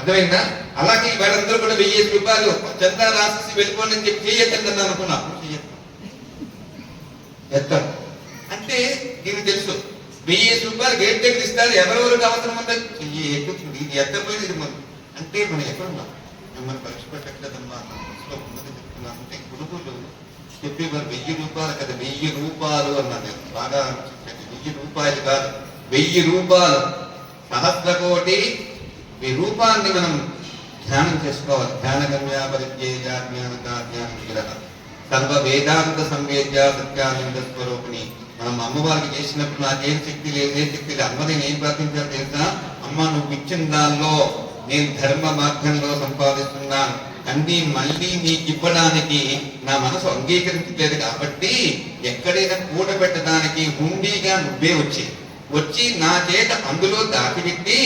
అర్థమైందా? అలాగే వాళ్ళందరూ కూడా 1000 రూపాయలు చందా రాసి వెళ్ళిపోండి అని చెప్పి చేయొద్దని అనుకున్నా, ఎత్తాను అంటే దీనికి తెలుసు 1000 రూపాయలు గేట్ దగ్గర ఇస్తారు, ఎవరెవరికి అవసరం ఉందో ఇది ఎత్తపోయింది. ఇది అంటే మనం ఎక్కడున్నాం, మిమ్మల్ని పరీక్ష పెట్టట్లేదమ్మా మనసులో ఉన్నది చెప్తున్నా అంటే గురువులు చెప్పేవారు 1000 రూపాయలు కదా, 1000 రూపాయలు అన్నాను నేను బాగా 1000 రూపాయలు కాదు, 1000 రూపాయలు, సహస్రకోటి రూపాన్ని మనం ధ్యానం చేసుకోవాలి. ధ్యానగమ్య పరిజ్ఞేయ జ్ఞాన విగ్రహ సర్వ వేదాంత సంవేద్య సత్యానంద స్వరూపిణి. మనం అమ్మవారికి చేసినప్పుడు నాకేం శక్తి లేదు, ఏ శక్తి లేదు. అమ్మ నేను ఏం ప్రార్థించాలో తెలుసా? అమ్మ నువ్వు ఇచ్చిన దానిలో నేను ధర్మ మార్గంలో సంపాదిస్తున్నాను, అన్ని మళ్ళీ నీకు ఇవ్వడానికి నా మనసు అంగీకరించలేదు కాబట్టి ఎక్కడైనా కూడబెట్టడానికి హుండీగా నువ్వే వచ్చి నా చేత అందులో దాచిపెట్టి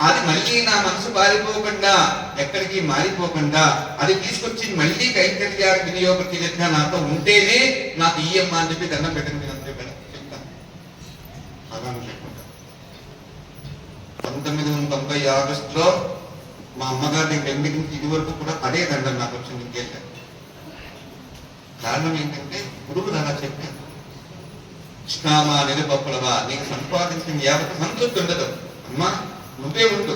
అది మళ్ళీ నా మనసు పారిపోకుండా ఎక్కడికి మారిపోకుండా అది తీసుకొచ్చి మళ్ళీ కైంకర్యాలు వినియోగించేట్టుగా నాతో ఉంటేనే నాకు ఈయమ్మ అని చెప్పి దండం పెట్టింది. చెప్తాను 1990 ఆగస్టులో మా అమ్మగారి దగ్గర నుంచి ఇది వరకు కూడా అదే దండం నాకు వచ్చింది. ఇంకేంటే కారణం ఏంటంటే గురువులు అలా చెప్పారు, కృష్ణామా నిరుపప్పులవా నీకు సంపాదించిన యావత్ సంతృప్తి ఉండదు, అమ్మా నువ్వే ఉండు.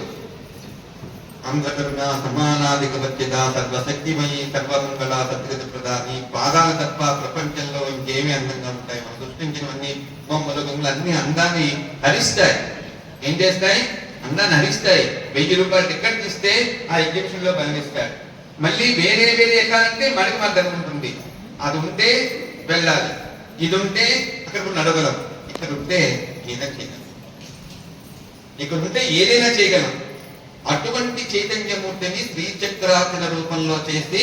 అంధకరుణ సమానాధిక వచ్చేదా సర్వశక్తిమయి సర్వమంగళ సత్యగతి ప్రదా, నీ పాదాలు తప్ప ప్రపంచంలో ఇంకేమీ అందంగా ఉంటాయి. మనం సృష్టించినవన్నీ బొమ్మలు బొమ్మలు అన్ని అందాన్ని హరిస్తాయి. ఏం చేస్తాయి? అందాన్ని హరిస్తాయి. 1000 రూపాయలు టికెట్ ఇస్తే ఆ ఎగ్జిబిషన్ లో బలిస్తాడు. మళ్ళీ వేరే ఎక్కాలంటే మనకి మద్దతు ఉంటుంది. అది ఉంటే వెళ్ళాలి, ఇది ఉంటే అక్కడ నడవగలం, ఇక్కడ ఉంటే ఏదైనా చేయగలం, ఇక్కడ ఉంటే ఏదైనా చేయగలం. అటువంటి చైతన్యమూర్తిని శ్రీచక్రాసన రూపంలో చేసి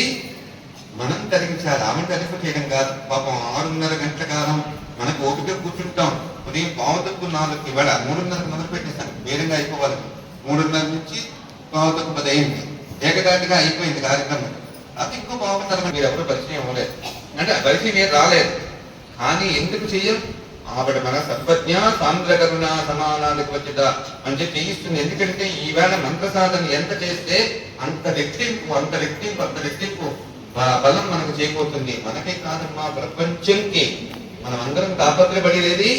మనం తరించాలి. ఆమె తరింపు చేయడం కాదు. పాపం 6:30 గంటల కాలం మనకు ఓపిక కూర్చుంటాం. ఉదయం 3:45 ఇవాళ 3:30 మొదలు పెట్టేశాను, వేరంగా అయిపోవాలి. 3:30 నుంచి 9:10 అయింది, ఏకదాటిగా అయిపోయింది కార్యక్రమం. అది ఇంకో 9:30 మీరు ఎవరు పరిచయం అవ్వలేదు, అంటే పరిచయం ఏం రాలేదు. కానీ ఎందుకు చెయ్యం? ఆవిడ మన సర్వజ్ఞ సాంద్రకరుణ సమానానికి వచ్చిదా అంటే చేయిస్తుంది. ఎందుకంటే ఈవేళ మంత్ర సాధన ఎంత చేస్తే అంత రెట్టింపు బలం మనకు చేయబోతుంది. మనకే కాదమ్మా, ప్రపంచంకి. మనం అందరం తాపత్రపడేది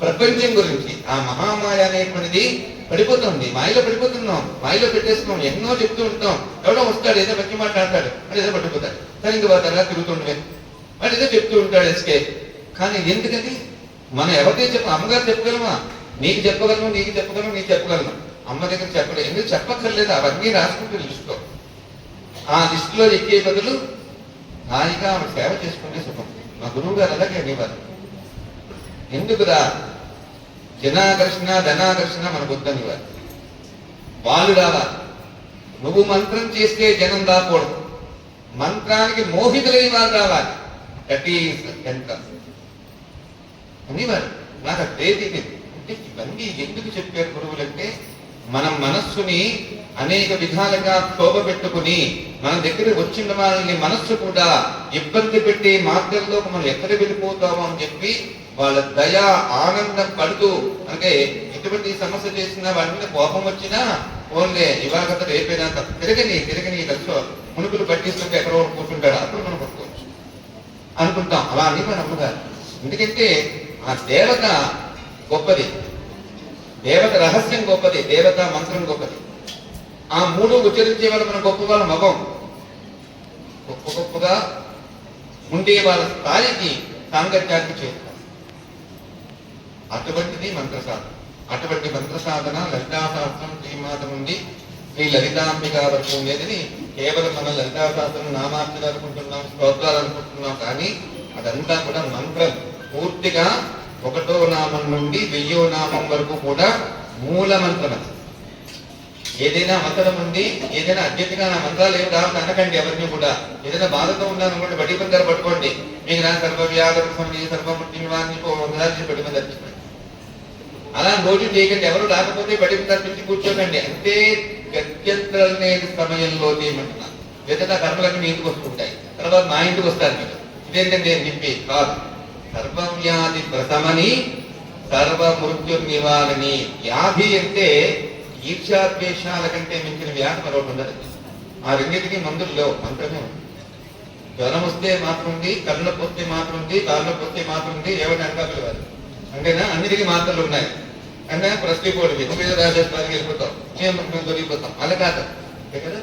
ప్రపంచం గురించి. ఆ మహామాయ అనేటువంటిది పడిపోతుంది, మాయలో పడిపోతున్నాం, మాయలో పెట్టేస్తున్నాం. ఎన్నో చెప్తూ ఉంటాం, ఎవడో వస్తాడు ఏదో మంచి మాట్లాడతాడు అని ఏదో పడిపోతాడు, సరిగ్గా పోతాడా తిరుగుతుండే వాడు ఏదో చెప్తూ ఉంటాడు ఎస్కే. కానీ ఎందుకని మనం ఎవరికైతే అమ్మగారు చెప్పగలమా? నీకు చెప్పగలను, నీకు చెప్పగలను. అమ్మ దగ్గర చెప్పలేదు. ఎందుకు చెప్పక్కర్లేదు? అవన్నీ రాసుకుంటూ లిస్టులో, ఆ లిస్టులో ఎక్కే బదులు హాయిగా ఆవిడ సేవ చేసుకునే సుఖం. మా గురువు గారు అలాగే అనేవారు. ఎందుకురా జనాకర్షణ ధనాకర్షణ మనకు వద్దనివారు. వాళ్ళు రావాలి. నువ్వు మంత్రం చేస్తే జనం రాకూడదు, మంత్రానికి మోహితులై వాళ్ళు రావాలి. దట్ ఈస్ అనేవారు. నాకు అదేది అంటే ఇవన్నీ ఎందుకు చెప్పారు గురువులు అంటే, మనం మనస్సుని అనేక విధాలుగా క్షోభ పెట్టుకుని మన దగ్గర వచ్చిన వాళ్ళని మనస్సు కూడా ఇబ్బంది పెట్టే మార్గంలో మనం ఎక్కడ వెళ్ళిపోతామో అని చెప్పి వాళ్ళ దయ ఆనందం పడుతూ, అంటే ఎటువంటి సమస్య చేసినా వాళ్ళ మీద కోపం వచ్చినా ఓన్లే ఇవాళ కదా రేపైనా తిరగని లక్ష మునుగులు పట్టిస్తుంటే ఎక్కడో కూర్చుంటాడు, అప్పుడు మనం పట్టుకోవచ్చు అనుకుంటాం. అలా అని మన అమ్మగారు. ఎందుకంటే ఆ దేవత గొప్పది, దేవత రహస్యం గొప్పది, దేవత మంత్రం గొప్పది. ఆ 3 ఉచ్చరించే వాళ్ళు మన గొప్ప వాళ్ళ మగం గొప్పగా ఉండే వాళ్ళ స్థాయికి సాంగత్యానికి చేస్తారు. అటువంటిది మంత్ర సాధన. అటువంటి మంత్ర సాధన లలితా శాస్త్రం శ్రీమాత నుండి శ్రీ లలితాంబిక వరకు ఉండేదని. కేవలం మనం లలితా శాస్త్రం నామార్చన అనుకుంటున్నాం, స్తోత్రాలు అనుకుంటున్నాం, కానీ అదంతా కూడా మంత్రం. పూర్తిగా 1వ నామం నుండి 1000వ నామం వరకు కూడా మూల మంత్రం. ఏదైనా మంత్రం ఉంది, ఏదైనా అర్జెంటుగా నా మంత్రాలు ఏమి రావద్దు అనకండి. ఎవరిని కూడా ఏదైనా బాధతో ఉన్నారనుకోండి, బడి బంగారు పట్టుకోండి. మీకు నా సర్వవ్యాధి సర్వముట్టి వారిని బడి బంగారు తెచ్చుకోండి. అలా రోజు చేయకండి. ఎవరు రాకపోతే బడి బంగారు తెచ్చి కూర్చోకండి. అంటే గత్యంతరనే సమయంలో చేయమంటున్నాను. లేదా కర్మలన్నీ మీ ఇంటికి వస్తుంటాయి, తర్వాత మా ఇంటికి వస్తారు. మీరు ఇదేంటంటే నేను చెప్పి కాదు. సర్వవ్యాధి ప్రథమని సర్వ మృత్యు నివారణి. వ్యాధి అంటే ఈర్ష్యాద్వేషాల కంటే మించిన వ్యాధి మరొకటి ఉండదు. ఆ రెండింటికి మందులు లేవు, మంత్రమే ఉంది. జ్వరం వస్తే మాత్రం ఉంది, కళ్ళు పోస్తే మాత్రం ఉంది, కాళ్ళు పోస్తే మాత్రం ఉంది, ఏమైనా అంటారు కాదు అంటేనా అన్నిటికీ మాత్రలు ఉన్నాయి. అంటే ప్రశ్నిపోవడం మీద రాజేశ్వరికి వెళ్ళిపోతాం, మేము దొరికిపోతాం, అలా కాదు కదా.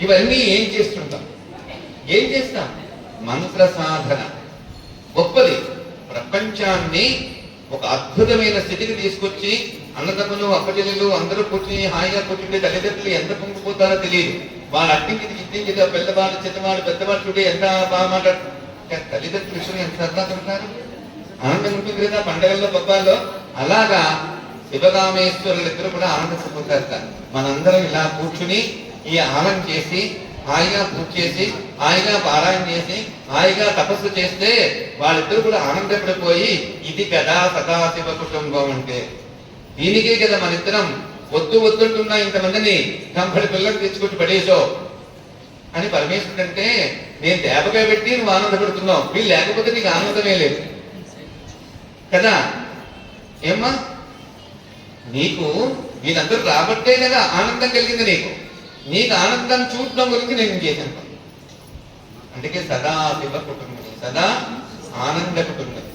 ఇవన్నీ ఏం చేస్తుంటాం, ఏం చేస్తాం? మంత్ర సాధన గొప్పది. ప్రపంచాన్ని ఒక అద్భుతమైన స్థితికి తీసుకొచ్చి అన్నదమ్ములు అప్పచెల్లెలు అందరూ కూర్చుని హాయిగా కూర్చుంటే తల్లిదండ్రులు ఎంత పొంగిపోతారో తెలియదు. వాళ్ళు అట్టించి ఇట్టించి పెద్దవాళ్ళు చిన్నవాళ్ళు పెద్దవాళ్ళు చూడే ఎంత బాగా మాట్లాడుతారు. తల్లిదండ్రుల విషయం ఎంత సరదాగా ఉంటారు, ఆనందం ఉంటుంది కదా పండుగల్లో పబ్బాల్లో. అలాగా శివరామేశ్వరులు ఇద్దరు కూడా ఆనందపడిపోతారు. మనందరం ఇలా కూర్చుని ఈ ఆనందం చేసి హాయిగా పూజ చేసి హాయిగా పారాయణ చేసి హాయిగా తపస్సు చేస్తే వాళ్ళిద్దరు కూడా ఆనందపడిపోయి ఇది కదా సదాశివ కుటుంబం అంటే. దీనికే కదా మన ఇద్దరం వద్దుంటున్నా ఇంతమందిని కంపడి పిల్లలు తెచ్చుకుంటూ పడేసో అని పరమేశ్వరుడు అంటే నేను దేవకాయ పెట్టి నువ్వు ఆనందపడుతున్నావు, వీళ్ళు లేకపోతే నీకు ఆనందమే లేదు కదా. ఏమ్మా నీకు వీళ్ళందరూ రాబట్టే కదా ఆనందం కలిగింది. నీకు ఆనందం చూడడం గురించి నేను చేశాను. అందుకే సదా శివ కుటుంబం, సదా ఆనంద కుటుంబం.